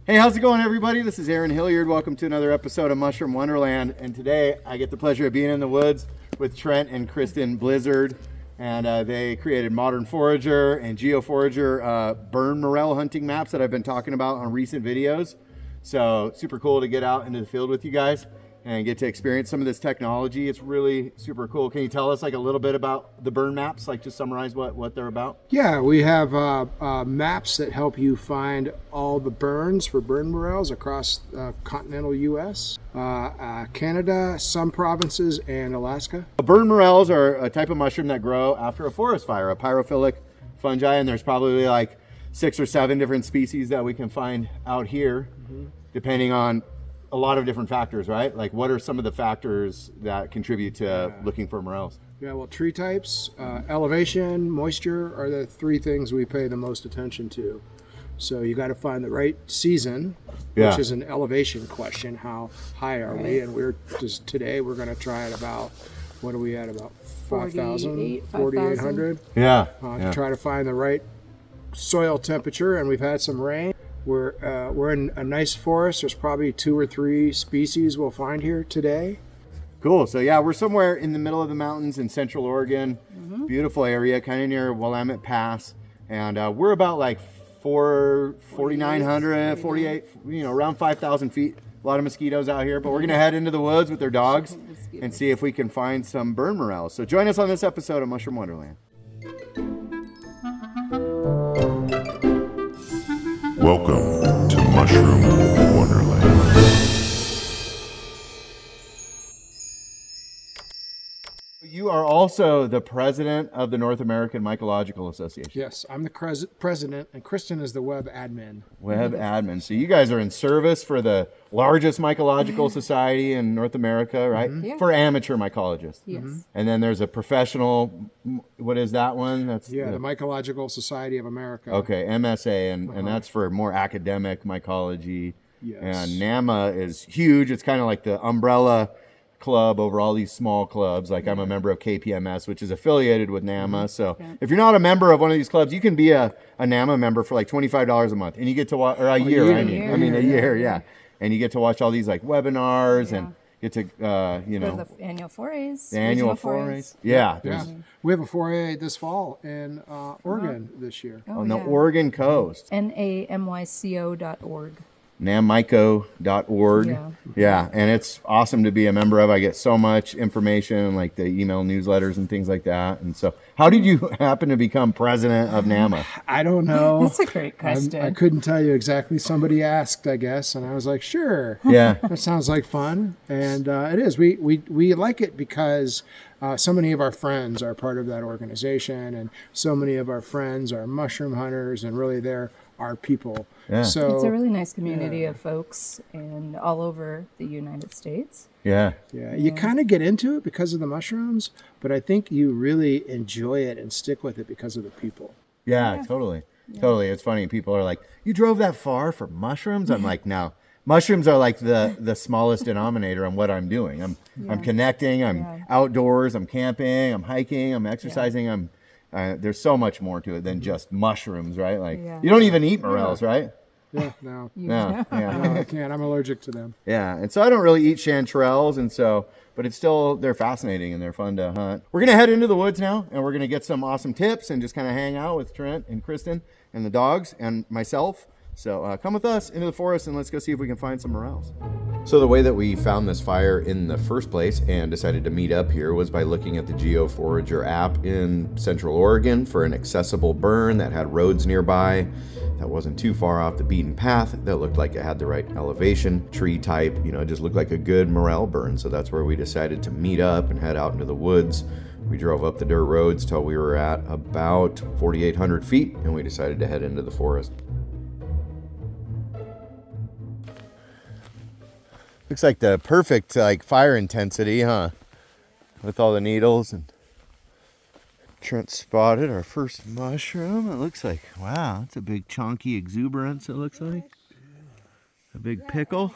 Hey, how's it going, everybody? This is Aaron Hilliard. Welcome to another episode of Mushroom Wonderland. And today I get the pleasure of being in the woods with Trent and Kristen Blizzard. And they created Modern Forager and Geoforager burn morel hunting maps that I've been talking about on recent videos. So super cool to get out into the field with you guys and get to experience some of this technology. It's really super cool. Can you tell us like a little bit about the burn maps, like just summarize what they're about? Yeah, we have maps that help you find all the burns for burn morels across continental U.S., Canada, some provinces, and Alaska. Burn morels are a type of mushroom that grow after a forest fire, a pyrophilic fungi, and there's probably like 6 or 7 different species that we can find out here, depending on a lot of different factors, right? Like what are some of the factors that contribute to looking for morels? Yeah, well, tree types, elevation, moisture are the 3 things we pay the most attention to. So you got to find the right season, which is an elevation question. How high are we? And today we're going to try at about, what are we at, about 5,000, 4,800? To try to find the right soil temperature, and we've had some rain. We're in a nice forest. There's probably 2 or 3 species we'll find here today. Cool. So yeah, we're somewhere in the middle of the mountains in Central Oregon. Beautiful area, kind of near Willamette Pass, and we're about like 4,900, 48, around 5,000 feet. A lot of mosquitoes out here, but we're gonna head into the woods with their dogs and see if we can find some burn morels. So join us on this episode of Mushroom Wonderland. Welcome to Mushroom Wonderland. You are also the president of the North American Mycological Association. Yes, I'm the president, and Kristen is the web admin. Web admin. So you guys are in service for the largest mycological society in North America, right? Yeah. For amateur mycologists. Yes. And then there's a professional, what is that one? That's the Mycological Society of America. Okay, MSA, and that's for more academic mycology. Yes. And N.A.M.A is huge. It's kind of like the umbrella club over all these small clubs. Like I'm a member of KPMS, which is affiliated with N.A.M.A. So if you're not a member of one of these clubs, you can be a N.A.M.A. member for like $25 a month, and you get to watch, or a year. A year, and you get to watch all these like webinars and get to Go to the annual forays. The annual forays. Yeah. We have a foray this fall in Oregon this year. On the Oregon coast. N.A.M.A.org. N.A.M.A.org. Yeah, and it's awesome to be a member of. I get so much information, like the email newsletters and things like that. And so, how did you happen to become president of N.A.M.A? I don't know. That's a great question. I couldn't tell you exactly. Somebody asked, I guess, and I was like, sure. Yeah. That sounds like fun. And it is. We like it because so many of our friends are part of that organization, and so many of our friends are mushroom hunters, and really they're our people. Yeah. So it's a really nice community of folks and all over the United States. Yeah. You kind of get into it because of the mushrooms, but I think you really enjoy it and stick with it because of the people. Yeah. Totally. It's funny. People are like, you drove that far for mushrooms? I'm like, no. Mushrooms are like the smallest denominator on what I'm doing. I'm connecting, I'm outdoors, I'm camping, I'm hiking, I'm exercising, there's so much more to it than just mushrooms, right? Like you don't even eat morels, right? No, I can't. I'm allergic to them. Yeah, and so I don't really eat chanterelles, but it's still, they're fascinating and they're fun to hunt. We're gonna head into the woods now, and we're gonna get some awesome tips and just kind of hang out with Trent and Kristen and the dogs and myself. So come with us into the forest and let's go see if we can find some morels. So the way that we found this fire in the first place and decided to meet up here was by looking at the Geoforager app in Central Oregon for an accessible burn that had roads nearby, that wasn't too far off the beaten path, that looked like it had the right elevation, tree type, it just looked like a good morel burn. So that's where we decided to meet up and head out into the woods. We drove up the dirt roads till we were at about 4,800 feet and we decided to head into the forest. Looks like the perfect fire intensity, huh? With all the needles. And Trent spotted our first mushroom. It looks like, wow, that's a big chunky exuberance, it looks like. A big pickle.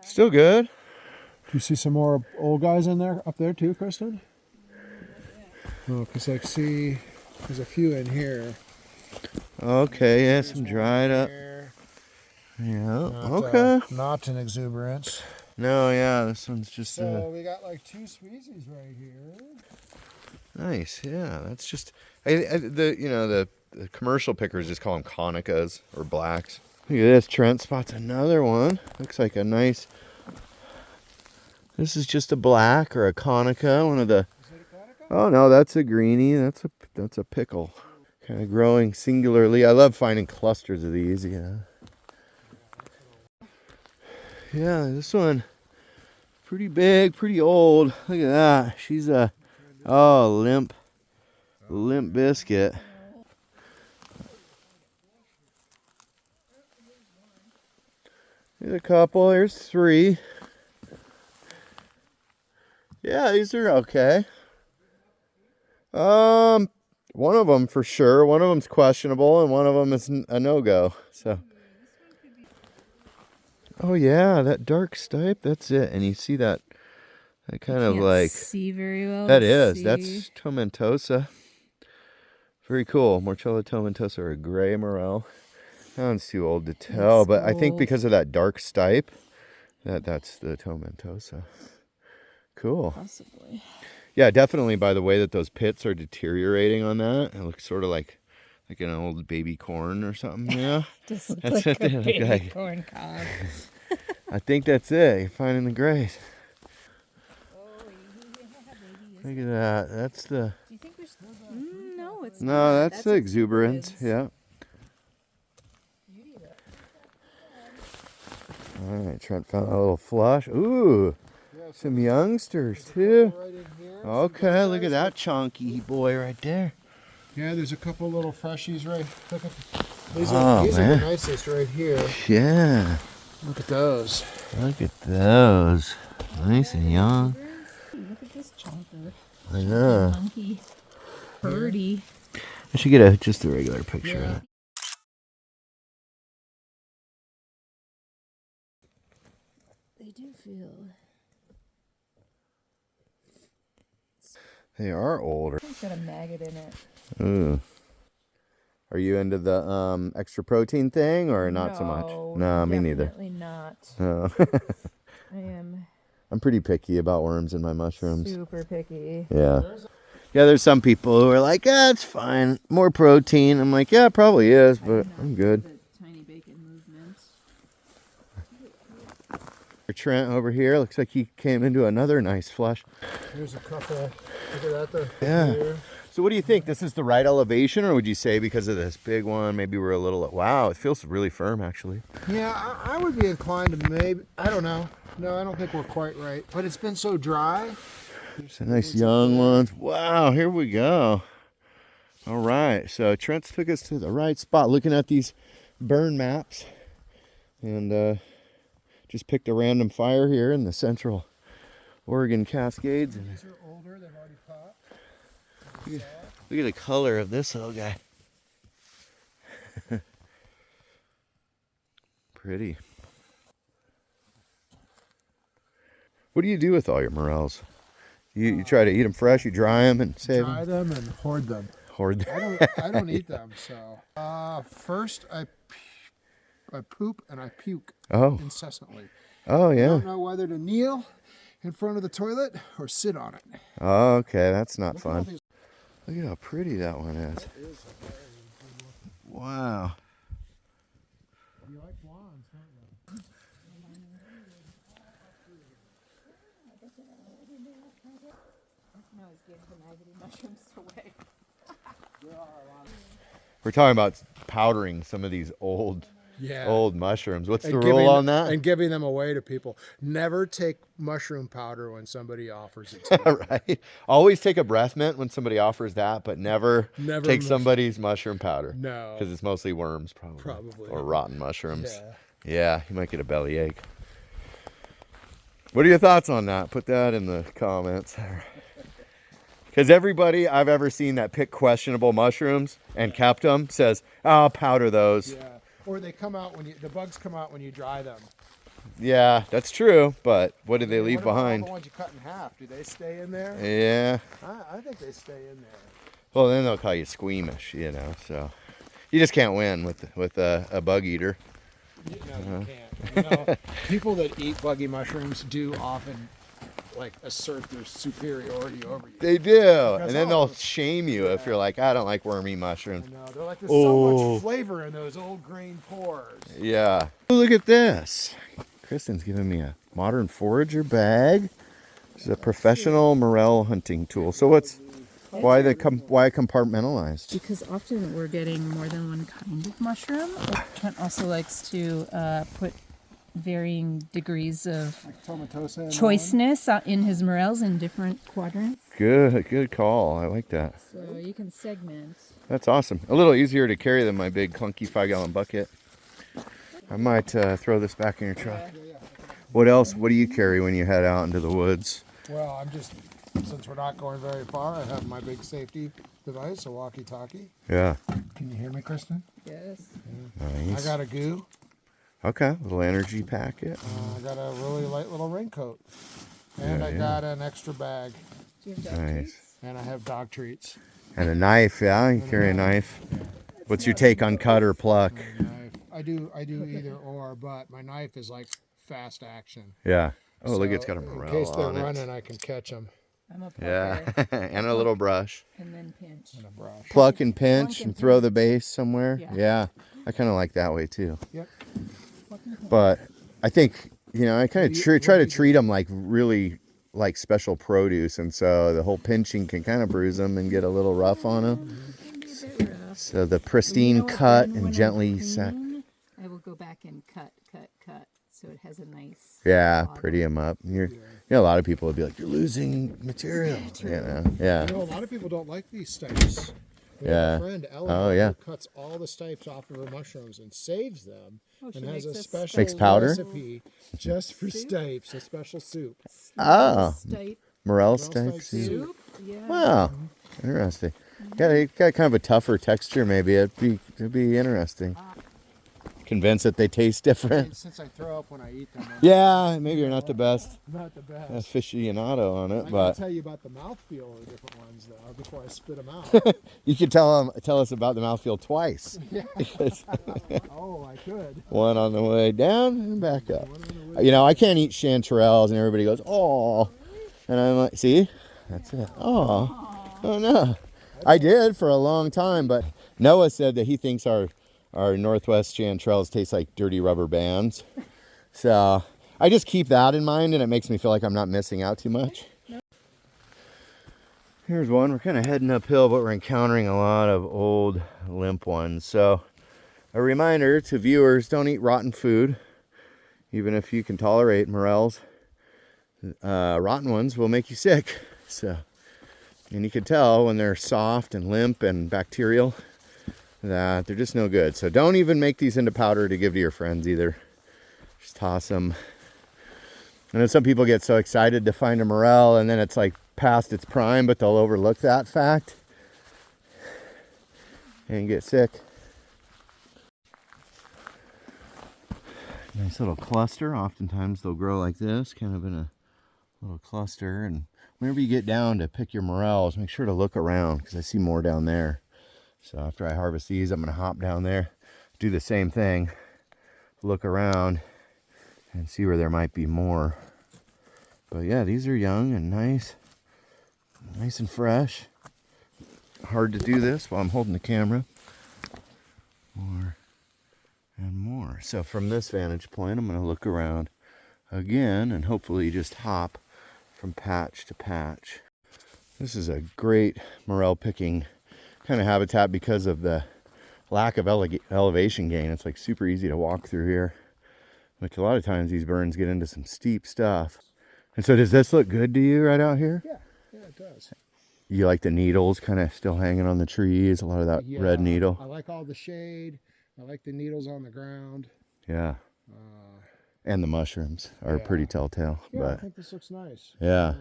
Still good. Do you see some more old guys in there, up there too, Kristen? Oh, because I see there's a few in here. Okay, yeah, some dried up. Yeah. Okay. Not an exuberance. No, yeah, this one's just So we got like 2 species right here. nice. Yeah, that's just the commercial pickers just call them conicas or blacks. Look at this. Trent spots another one. Looks like a nice. This is just a black or a conica. One of the. Is it a conica? Oh no, that's a greenie. That's a pickle. Kind of growing singularly. I love finding clusters of these. Yeah. Yeah, this one. Pretty big, pretty old. Look at that. She's a limp biscuit. Here's a couple. Here's 3. Yeah, these are okay. One of them for sure. One of them's questionable, and one of them is a no-go. So. Oh yeah, that dark stipe. That's it. And you see that kind of like. See very well. That's tomentosa. Very cool. Morchella tomentosa, or a gray morel. That one's too old to tell, but I think because of that dark stipe, that's the tomentosa. Cool. Possibly. Yeah, definitely. By the way that those pits are deteriorating on that, it looks sort of like an old baby corn or something. Yeah. Just look That's like what a they look baby like. corn cob. I think that's it. You're finding the grays. Look at that. That's the. Do you think there's? No, it's No, not. that's the exuberance. Yeah. All right, Trent found a little flush. Ooh, some youngsters too. Okay, look at that chunky boy right there. Yeah, there's a couple little freshies right. Look at these Oh, are the man. nicest right here. Yeah. Look at those. Look at those. Nice and young. Look at this chunker. I know. Monkey. Birdie. I should get just a regular picture of it. They do feel. They are older. It's got a maggot in it. Ooh. Are you into the extra protein thing or not so much? No, me neither. Definitely not. No. I am I'm pretty picky about worms in my mushrooms. super picky. Yeah. Yeah, there's some people who are like, it's fine. More protein. I'm like, yeah, it probably is, but I'm good. The tiny bacon movement. Trent over here looks like he came into another nice flush. There's a couple. Look at that. Yeah. Here. So what do you think? This is the right elevation, or would you say because of this big one, maybe we're a little, wow, it feels really firm actually. Yeah, I would be inclined to maybe, I don't know. No, I don't think we're quite right. But it's been so dry. Some nice young ones. Wow, here we go. All right, so Trent's took us to the right spot, looking at these burn maps, and just picked a random fire here in the central Oregon Cascades. And These are older, they've already popped. look at the color of this little guy. Pretty. What do you do with all your morels? You try to eat them fresh, you dry them and save Dry them? them and hoard them. Hoard them? I don't eat them, so. First, I poop and I puke incessantly. Oh, I yeah. don't know whether to kneel in front of the toilet or sit on it. Oh, okay, that's not Look at all fun. these- Look at how pretty that one is. That is a very good looking. Wow. You like blondes, don't you? No, it's giving the maggoty mushrooms away. We're talking about powdering some of these old mushrooms. What's the rule on that? And giving them away to people. Never take mushroom powder when somebody offers it to you. Right. Always take a breath mint when somebody offers that, but never take mush- somebody's mushroom powder. No. Because it's mostly worms, probably. Probably. Or rotten mushrooms. Yeah. Yeah, you might get a bellyache. What are your thoughts on that? Put that in the comments. Because everybody I've ever seen that picked questionable mushrooms and kept them says, "I'll powder those." Yeah. Or they come out the bugs come out when you dry them. Yeah, that's true. But what do they leave What about behind? all the ones you cut in half? Do they stay in there? Yeah. I think they stay in there. Well, then they'll call you squeamish, So you just can't win with a bug eater. No, you can't. You know, people that eat buggy mushrooms do often like assert their superiority over you. They do, and then they'll shame you if you're like, I don't like wormy mushrooms. I know. They're like, there's so much flavor in those old grain pores. Yeah. Look at this. Kristen's giving me a Modern Forager bag. This is a professional morel hunting tool. So why compartmentalized? Because often we're getting more than one kind of mushroom. Trent also likes to put varying degrees of Like tomatosa and choiceness in his morels in different quadrants. Good call. I like that. So you can segment. That's awesome. A little easier to carry than my big clunky 5-gallon bucket. I might throw this back in your truck. What else? What do you carry when you head out into the woods? Well, since we're not going very far, I have my big safety device, a walkie-talkie. Yeah. Can you hear me, Kristen? Yes. Nice. I got a goo. Okay. Little energy packet. I got a really light little raincoat. And I got an extra bag. Do you have dog Nice. treats? And I have dog treats. And a knife. Yeah, you carry a knife. What's your take on cut or pluck? Knife. I do either or, but my knife is like fast action. Yeah. Oh, look, So, it's got a morel in case they're on running, it. I can catch them I'm a plucker. Yeah. And a little brush. And then pinch. in a brush. Pluck and pinch Plunk and and throw pinch. the base somewhere. Yeah. Yeah. I kind of like that way too. Yep. But I think, I kind do of you- try what do to you treat them like really like special produce. And so the whole pinching can kind of bruise them and get a little rough on them. So the pristine cut and gently set. I will go back and cut, so it has a nice. Yeah, bottom. pretty them up. A lot of people would be like, you're losing material. Yeah. You know, a lot of people don't like these stipes. We have Yeah. a friend, Ellen, Oh, yeah. who cuts all the stipes off of her mushrooms and saves them, she and has a makes a special Makes powder? recipe just for stipes, a special soup. Oh, Stipe morel stipe stipe soup. soup. soup. Yeah. Wow, interesting. Got kind of a tougher texture, maybe. It'd be interesting. Convinced that they taste different. And since I throw up when I eat them, I'm Yeah, maybe you're not the best not the best. aficionado on I it, gotta but tell you about the mouthfeel of the different ones, though, before I spit them out. you could tell us about the mouthfeel twice. Oh, I could. One on the way down and back up. I can't eat chanterelles, and everybody goes, "Oh," and I'm like, "See, that's it." Oh no, I did for a long time, but Noah said that he thinks our Northwest chanterelles taste like dirty rubber bands. So I just keep that in mind, and it makes me feel like I'm not missing out too much. Here's one. We're kind of heading uphill, but we're encountering a lot of old limp ones. So a reminder to viewers, don't eat rotten food, even if you can tolerate morels. Rotten ones will make you sick. So, and you can tell when they're soft and limp and bacterial that they're just no good. So don't even make these into powder to give to your friends either. Just toss them. I know some people get so excited to find a morel and then it's like past its prime, but they'll overlook that fact and get sick. Nice little cluster. Oftentimes they'll grow like this, kind of in a little cluster. And whenever you get down to pick your morels, make sure to look around because I see more down there. So after I harvest these, I'm going to hop down there, do the same thing, look around and see where there might be more. But yeah, these are young and nice and fresh. Hard to do this while I'm holding the camera. More and more. So from this vantage point, I'm going to look around again and hopefully just hop from patch to patch. This is a great morel picking kind of habitat because of the lack of elevation gain. It's like super easy to walk through here, which a lot of times these burns get into some steep stuff. And so does this look good to you right out here? Yeah, it does. You like the needles kind of still hanging on the trees, a lot of that red needle? I like all the shade. I like the needles on the ground. Yeah. And the mushrooms are pretty telltale. Yeah, but I think this looks nice. yeah.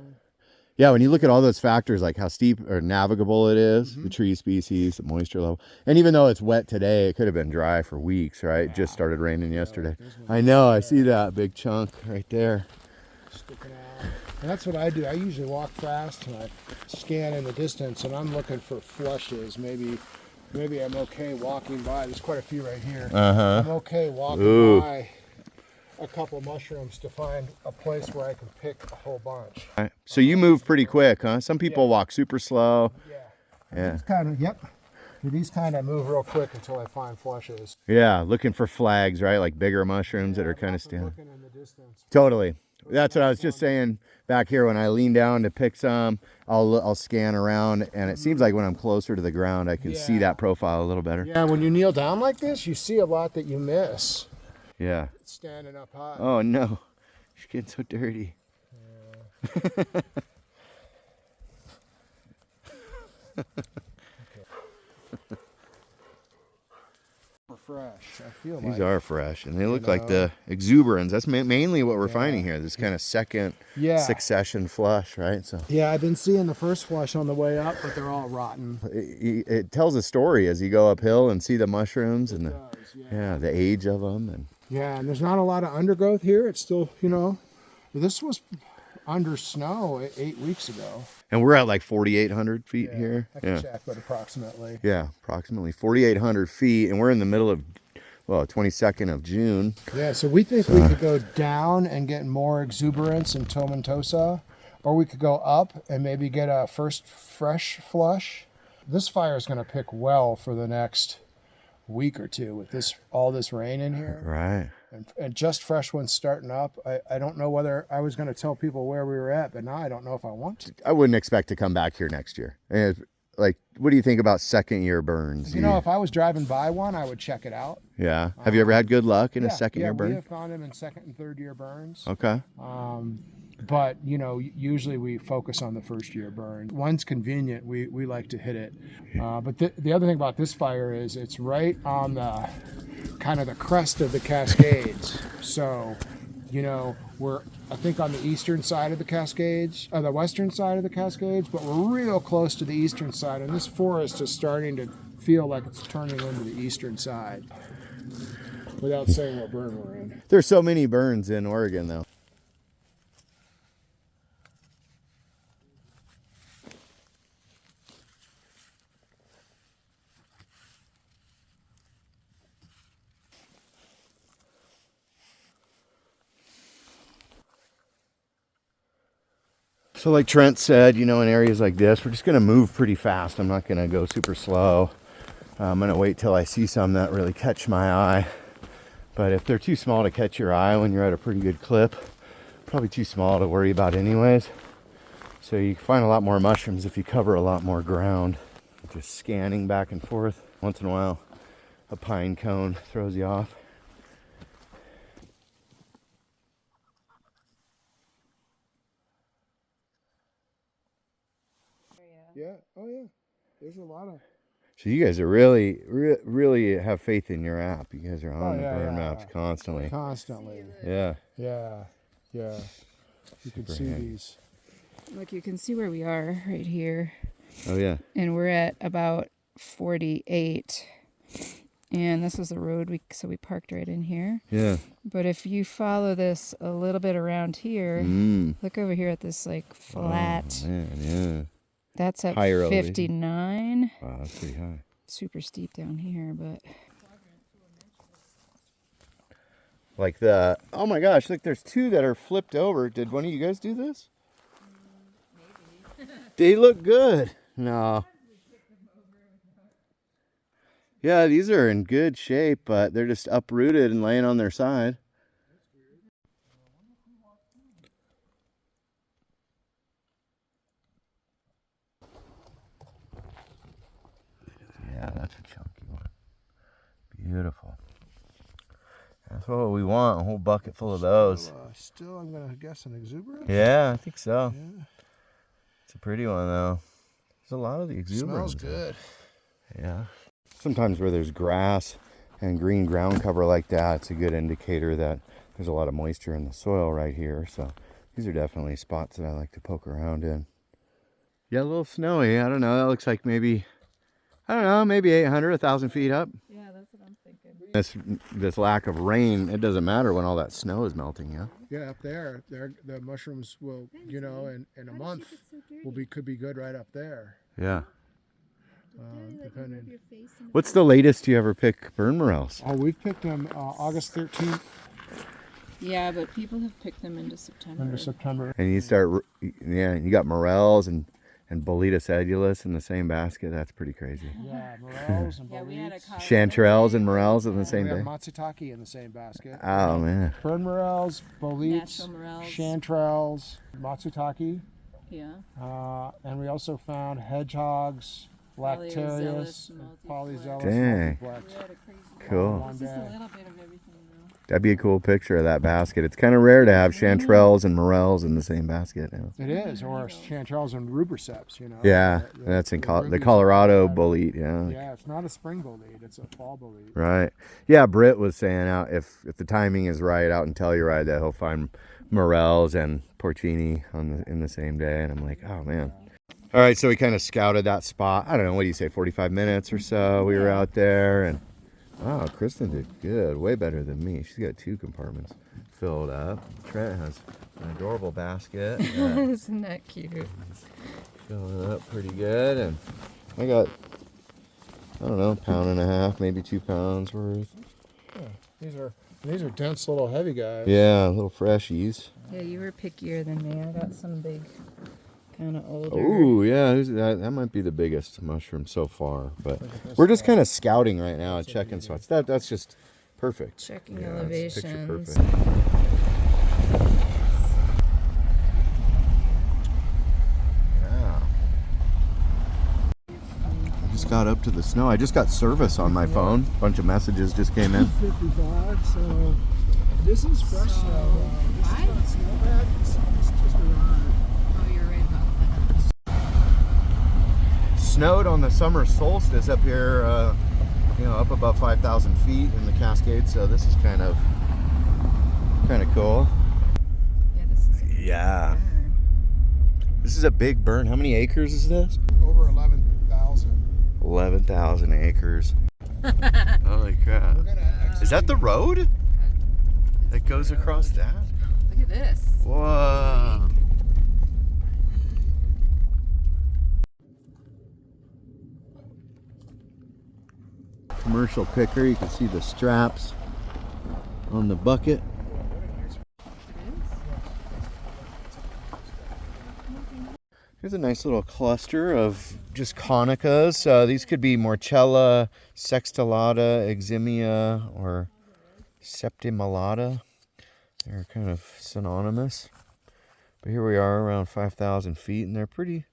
Yeah, when you look at all those factors, like how steep or navigable it is, the tree species, the moisture level, and even though it's wet today, it could have been dry for weeks, right? It just started raining yesterday. I know, I see that big chunk right there. Sticking out. And that's what I do. I usually walk fast and I scan in the distance and I'm looking for flushes, maybe maybe I'm okay walking by. There's quite a few right here. Uh-huh. I'm okay walking by a couple mushrooms to find a place where I can pick a whole bunch. All right. So you move pretty quick, huh? Some people walk super slow. Yeah. Yeah. These kind of, yep. These kind of move real quick until I find flushes. Yeah, looking for flags, right? Like bigger mushrooms that are kind of standing. Looking in the distance. Totally. That's what I was just saying back here. When I lean down to pick some, I'll scan around, and it seems like when I'm closer to the ground, I can see that profile a little better. Yeah, when you kneel down like this, you see a lot that you miss. Yeah. Standing up high. Oh no, she's getting so dirty. Yeah. Fresh. I feel These like are fresh, and they look like the exuberance. That's mainly what we're finding here. This kind of second succession flush, right? So yeah, I've been seeing the first flush on the way up, but they're all rotten. it tells a story as you go uphill and see the mushrooms and the age of them, and and there's not a lot of undergrowth here. It's still, this was under snow 8 weeks ago. And we're at like 4,800 feet here. I can check, but approximately. Yeah, approximately 4,800 feet, and we're in the middle of, 22nd of June. Yeah, so we think we could go down and get more exuberance in tomentosa, or we could go up and maybe get a first fresh flush. This fire is going to pick well for the next week or two with all this rain in here. Right. And just fresh ones starting up. I don't know whether I was going to tell people where we were at, but now I don't know if I want to. I wouldn't expect to come back here next year. And like, what do you think about second year burns? If I was driving by one, I would check it out. Yeah. Have you ever had good luck in a second year burn? Yeah, we have found them in second and third year burns. Okay. But, usually we focus on the first year burn. One's convenient, we like to hit it. But the other thing about this fire is it's right on the kind of the crest of the Cascades. So, we're, I think, on the eastern side of the Cascades, or the western side of the Cascades, but we're real close to the eastern side. And this forest is starting to feel like it's turning into the eastern side without saying what burn we're in. There's so many burns in Oregon, though. So like Trent said, in areas like this, we're just going to move pretty fast. I'm not going to go super slow. I'm going to wait till I see some that really catch my eye. But if they're too small to catch your eye when you're at a pretty good clip, probably too small to worry about anyways. So you can find a lot more mushrooms if you cover a lot more ground. Just scanning back and forth. Once in a while, a pine cone throws you off. Yeah. Oh, yeah. There's a lot of. So you guys are really have faith in your app. You guys are on the burn maps constantly. Constantly. Yeah. Yeah. Yeah. You can see these. Look, you can see where we are right here. Oh yeah. And we're at about 48. And this is the road, so we parked right in here. Yeah. But if you follow this a little bit around here, look over here at this like flat. Oh, man, yeah. That's at higher 59. Wow, that's pretty high. Super steep down here, but like oh my gosh, look, there's two that are flipped over. Did one of you guys do this? Maybe. They look good. No. Yeah, these are in good shape, but they're just uprooted and laying on their side. Yeah, that's a chunky one. Beautiful. That's what we want, a whole bucket full of those. Still, I'm going to guess an exuberance? Yeah, I think so. Yeah. It's a pretty one, though. There's a lot of the exuberance. Smells good. Yeah. Sometimes where there's grass and green ground cover like that, it's a good indicator that there's a lot of moisture in the soil right here. So these are definitely spots that I like to poke around in. Yeah, a little snowy. I don't know. That looks like maybe 800, 1,000 feet up. yeah, that's what I'm thinking. This lack of rain, it doesn't matter when all that snow is melting, yeah? Yeah, up there, the mushrooms will, in a month, could be good right up there. Yeah. Depending. What's the latest you ever pick burn morels? Oh, we've picked them August 13th Yeah, but people have picked them into September. into September. And you start, yeah, you got morels and Boleta sedulus in the same basket. That's pretty crazy. Yeah, morels and Yeah, we had a boletes. Chanterelles and morels in the We same have day. matsutake in the same basket. Oh man. Burn morels, boletes, Natural morels. chanterelles, matsutake, Yeah. and we also found hedgehogs, lactarius, Polyzellus, polyzellus, Dang. multiplex. We had a crazy Cool. One It's just a day. little bit of everything, though. That'd be a cool picture of that basket. It's kind of rare to have chanterelles and morels in the same basket. You know? It is, or chanterelles and rubriceps, you know. Yeah, The- that's in the rubies Colorado are- bolete. Yeah. Yeah, it's not a spring bolete, it's a fall bolete. Right. Yeah, Britt was saying out if the timing is right out in Telluride that he'll find morels and porcini in the same day, and I'm like, oh man. All right, so we kind of scouted that spot. I don't know, what do you say, 45 minutes or so? We were out there, and wow, Kristen did good, way better than me. She's got 2 compartments filled up. Trent has an adorable basket. Isn't that cute? Filling up pretty good, and I got, I don't know, 1.5 pounds, maybe 2 pounds worth. Yeah, these are dense little heavy guys. Yeah, little freshies. Yeah, you were pickier than me. I got some big, kind of older. Oh yeah, that might be the biggest mushroom so far. But we're just kind of scouting right now and checking spots. That's just perfect. Checking Yeah, it's picture elevations. perfect. Yeah. I just got up to the snow. I just got service on my phone. A bunch of messages just came in. 55, so this is fresh snow. This is not snow bad, it's just arrived. Oh, you're right about that. Snowed on the summer solstice up here, up above 5,000 feet in the Cascades. So this is kind of cool. Yeah, this is a Yeah. This is a big burn. How many acres is this? Over 11,000. 11,000 acres. Holy crap. We're gonna Is that the road that goes across that? Look at this. Whoa. Commercial picker. You can see the straps on the bucket. Here's a nice little cluster of just conicas. These could be Morchella, Sextillata, Eximia, or Septimulata. They're kind of synonymous. But here we are around 5,000 feet, and they're pretty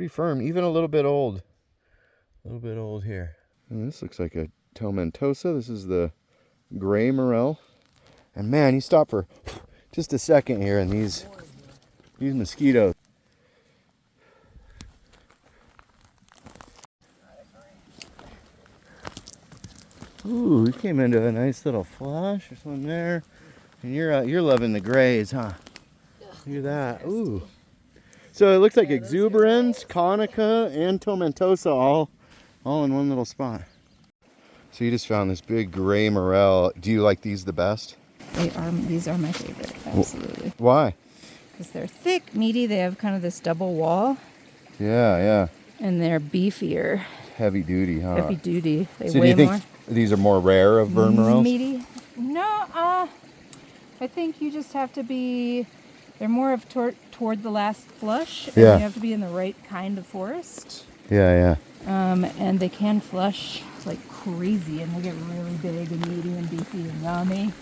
firm, even a little bit old. A little bit old here. And this looks like a tomentosa. This is the gray morel. And man, you stop for just a second here, and these mosquitoes. Ooh, we came into a nice little flush. There's one there. And you're loving the grays, huh? Look at that. Ooh. So it looks like exuberance, conica, and tomentosa all in one little spot. So you just found this big gray morel. Do you like these the best? These are my favorite, absolutely. Why? Because they're thick, meaty. They have kind of this double wall, Yeah. and they're beefier, Heavy duty, huh? heavy duty. They So do weigh you think more. these are more rare of burn morels? Meaty. No, I think you just have to be. They're more of toward the last flush, and Yeah. you have to be in the right kind of forest. Yeah. And they can flush like crazy, and they get really big and meaty and beefy and yummy.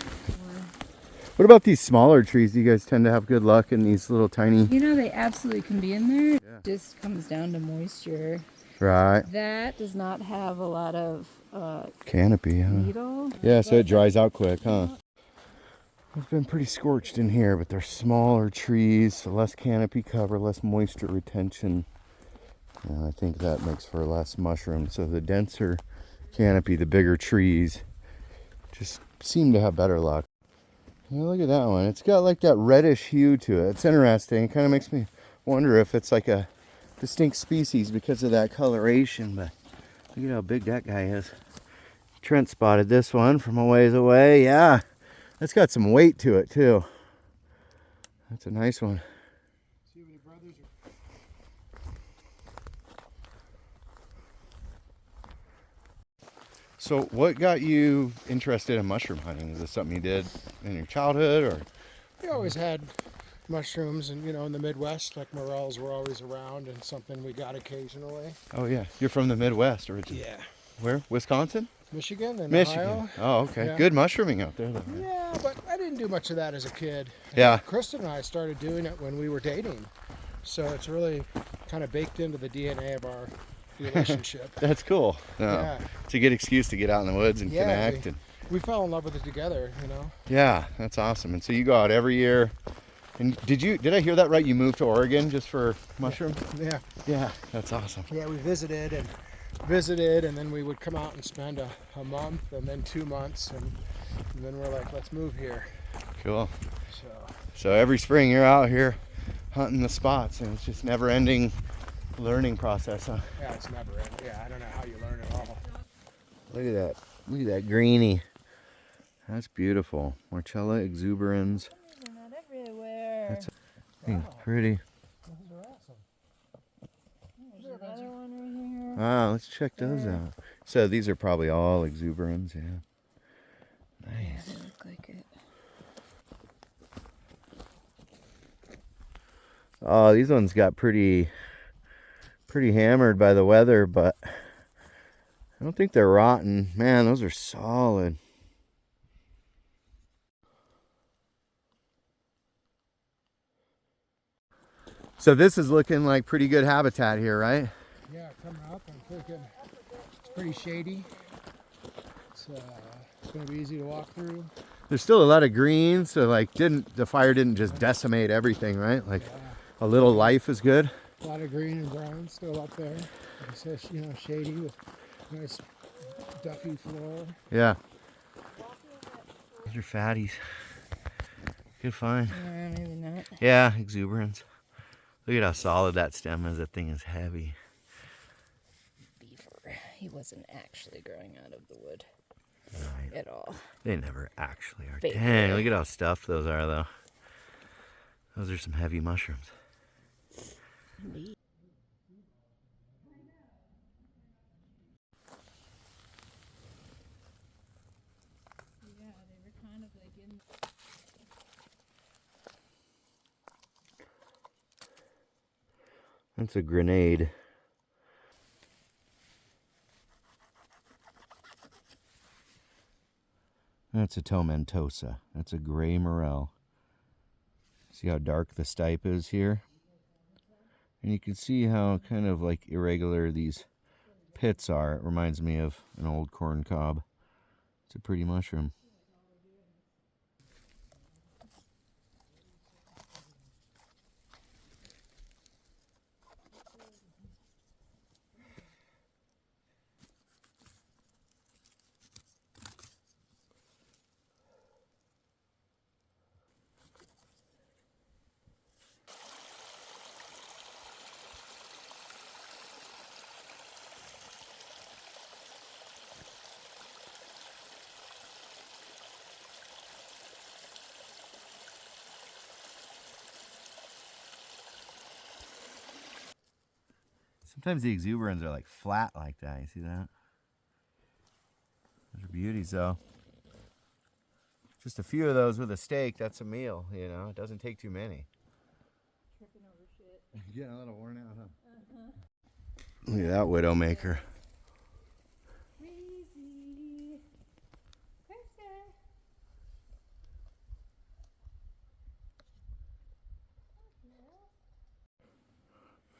What about these smaller trees? Do you guys tend to have good luck in these little tiny? You know, they absolutely can be in there. It just comes down to moisture. Right. That does not have a lot of Canopy, huh? needle. Yeah, so it dries out quick, huh? It's been pretty scorched in here, but they're smaller trees, so less canopy cover, less moisture retention. And I think that makes for less mushrooms. So the denser canopy, the bigger trees, just seem to have better luck. Yeah, look at that one. It's got like that reddish hue to it. It's interesting. It kind of makes me wonder if it's like a distinct species because of that coloration, but look at how big that guy is. Trent spotted this one from a ways away. Yeah, that's got some weight to it too. That's a nice one. See how many brothers So what got you interested in mushroom hunting? Is this something you did in your childhood, or? We always had mushrooms, and in the Midwest, like morels were always around, and something we got occasionally. Oh yeah, you're from the Midwest originally. Yeah. Where? Wisconsin? Michigan and Michigan. Ohio. Oh, okay. Yeah. Good mushrooming out there, though. Yeah, but I didn't do much of that as a kid. Yeah. Kristen and I started doing it when we were dating, so it's really kind of baked into the DNA of our relationship. That's cool. No, Yeah. it's a good excuse to get out in the woods and connect. We fell in love with it together, Yeah, that's awesome. And so you go out every year. And did I hear that right? You moved to Oregon just for mushrooms? Yeah. Yeah, that's awesome. Yeah, we visited, and then we would come out and spend a month, and then 2 months, and then we're like, let's move here. Cool. So So every spring you're out here hunting the spots, and it's just never-ending learning process, huh? yeah, it's never ending. Yeah, I don't know how you learn it all. Look at that. Look at that greenie. That's beautiful. Morchella exuberans. They're not everywhere. That's pretty. Those are awesome. There's another one right here. Wow, let's check those out. So these are probably all exuberans, yeah. Nice. They look like it. Oh, these ones got pretty hammered by the weather, but I don't think they're rotten. Man, those are solid. So this is looking like pretty good habitat here, right? Yeah, coming up, I'm thinking it's pretty shady. It's going to be easy to walk through. There's still a lot of green, so like the fire didn't just decimate everything, right? Like a little life is good. A lot of green and brown still up there. Like I said, shady with nice duffy floor. Yeah. Those are fatties. Good find. Yeah, maybe not. Yeah, exuberance. Look at how solid that stem is. That thing is heavy. Beaver. He wasn't actually growing out of the wood Right. at all. They never actually are. Fake. Dang, look at how stuffed those are, though. Those are some heavy mushrooms. Indeed. Yeah, they were kind of like in. That's a grenade. That's a tomentosa. That's a gray morel. See how dark the stipe is here? And you can see how kind of like irregular these pits are. It reminds me of an old corn cob. It's a pretty mushroom. Sometimes the exuberans are like flat like that. You see that? Those are beauties though. Just a few of those with a steak, that's a meal, you know. It doesn't take too many. Tripping over shit. Getting a little worn out, huh? Look at that widowmaker. Crazy. Kristen.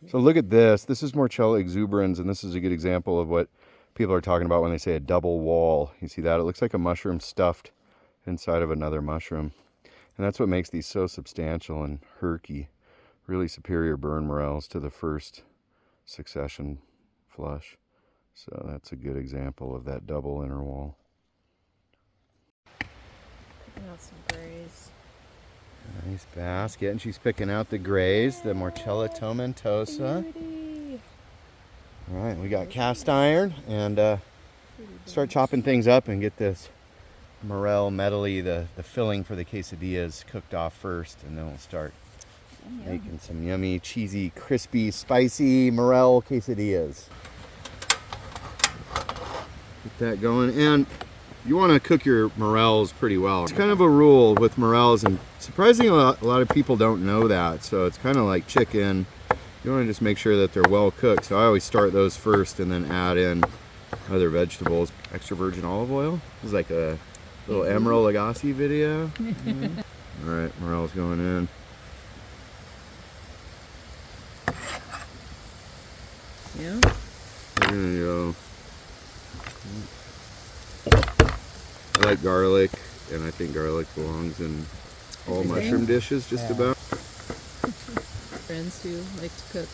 So look at this. This is Morchella exuberans, and this is a good example of what people are talking about when they say a double wall. You see that? It looks like a mushroom stuffed inside of another mushroom. And that's what makes these so substantial and herky. Really superior burn morels to the first succession flush. So that's a good example of that double inner wall. Picking out some grays. Nice basket, and she's picking out the grays, the Morchella tomentosa. Beauty. All right, we got cast iron, and start chopping things up and get this morel medley, the filling for the quesadillas, cooked off first, and then we'll start making some yummy, cheesy, crispy, spicy morel quesadillas. Get that going. And you want to cook your morels pretty well. It's kind of a rule with morels, and surprisingly a lot of people don't know that. So it's kind of like chicken. You want to just make sure that they're well cooked. So I always start those first and then add in other vegetables. Extra virgin olive oil. It's like a little Emeril Lagasse video. All right, morels going in. Yeah. There you go. I like garlic, and I think garlic belongs in all mushroom dishes just about. Friends who like to cook.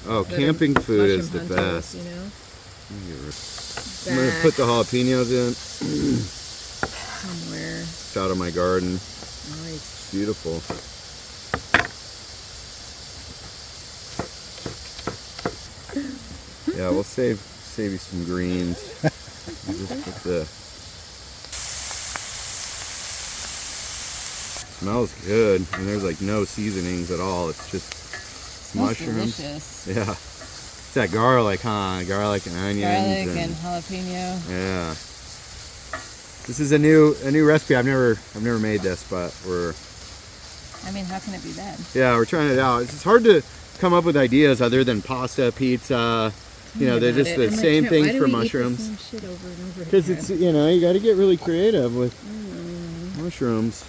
Oh, that are camping food is the mushroom hunters, best. You know? I'm going to put the jalapenos in. Somewhere. It's out of my garden. Nice. Beautiful. Yeah, we'll save you some greens. We'll just put the... Smells good, and there's like no seasonings at all. It's just mushrooms. Delicious. Yeah, it's that garlic, huh? Garlic and onions. Garlic and jalapeno. Yeah. This is a new recipe. I've never made this, but I mean, how can it be bad? we're trying it out. It's hard to come up with ideas other than pasta, pizza. You know, they're just the same things for mushrooms. Because it's, you know, you got to get really creative with mushrooms.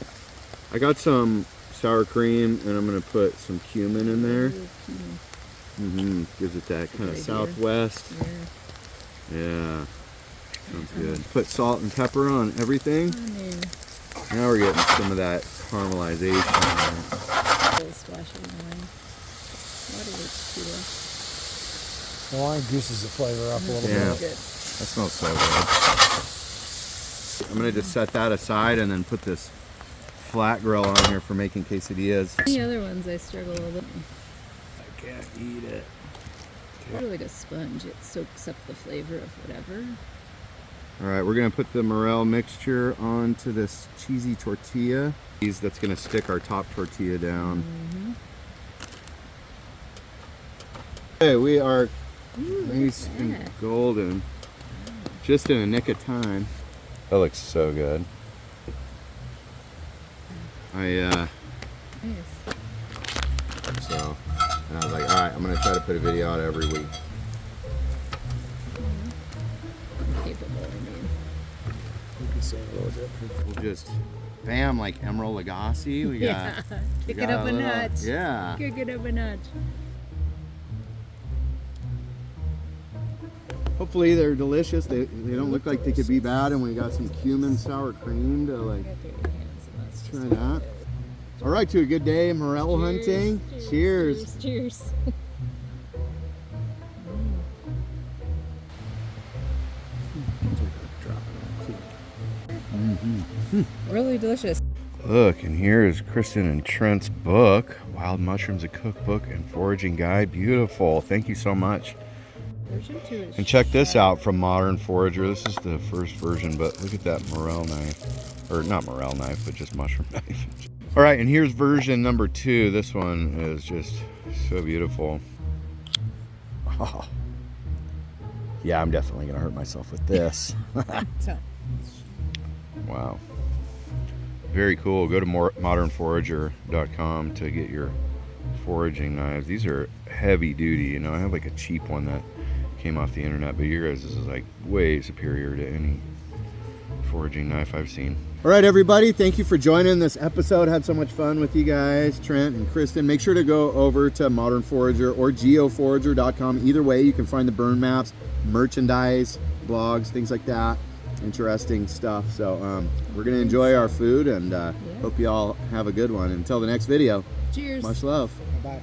I got some sour cream, and I'm gonna put some cumin in there. Gives it that kind of southwest. Yeah, sounds good. Put salt and pepper on everything. Now we're getting some of that caramelization. The wine juices the flavor up a little Yeah, bit. that smells so good. I'm gonna just set that aside and then put this flat grill on here for making quesadillas. The other ones I struggle a little. I can't eat it. It's sort of like a sponge. It soaks up the flavor of whatever. All right, we're gonna put the morel mixture onto this cheesy tortilla. That's gonna stick our top tortilla down. Okay, we are nice and golden. Just in a nick of time. That looks so good. Nice. So, and I was like, all right, I'm gonna try to put a video out every week. Capable, I mean. You can say a little bit. We'll just, bam, like Emeril Lagasse. We got, Kick we it got up a little- notch. Yeah. Kick it up a notch. Hopefully they're delicious. They don't look like they could be bad, and we got some cumin sour cream to like try that. All right, to a good day morel hunting. Cheers. Cheers. Really delicious. Look, and here is Kristen and Trent's book, Wild Mushrooms, a Cookbook and Foraging Guide. Beautiful. Thank you so much. Version 2 is And check this out from Modern Forager. This is the first version, but look at that morel knife. Or not morel knife, but just mushroom knife. All right, and here's version number 2. This one is just so beautiful. Oh. Yeah, I'm definitely gonna hurt myself with this. Wow. Very cool. Go to modernforager.com to get your foraging knives. These are heavy duty, you know. I have like a cheap one that came off the internet, but your guys is like way superior to any foraging knife I've seen. All right, everybody, thank you for joining this episode. Had so much fun with you guys, Trent and Kristen. Make sure to go over to Modern Forager or Geoforager.com. Either way, you can find the burn maps, merchandise, blogs, things like that. Interesting stuff. So we're gonna enjoy our food, and hope you all have a good one. Until the next video, cheers. much love. Bye.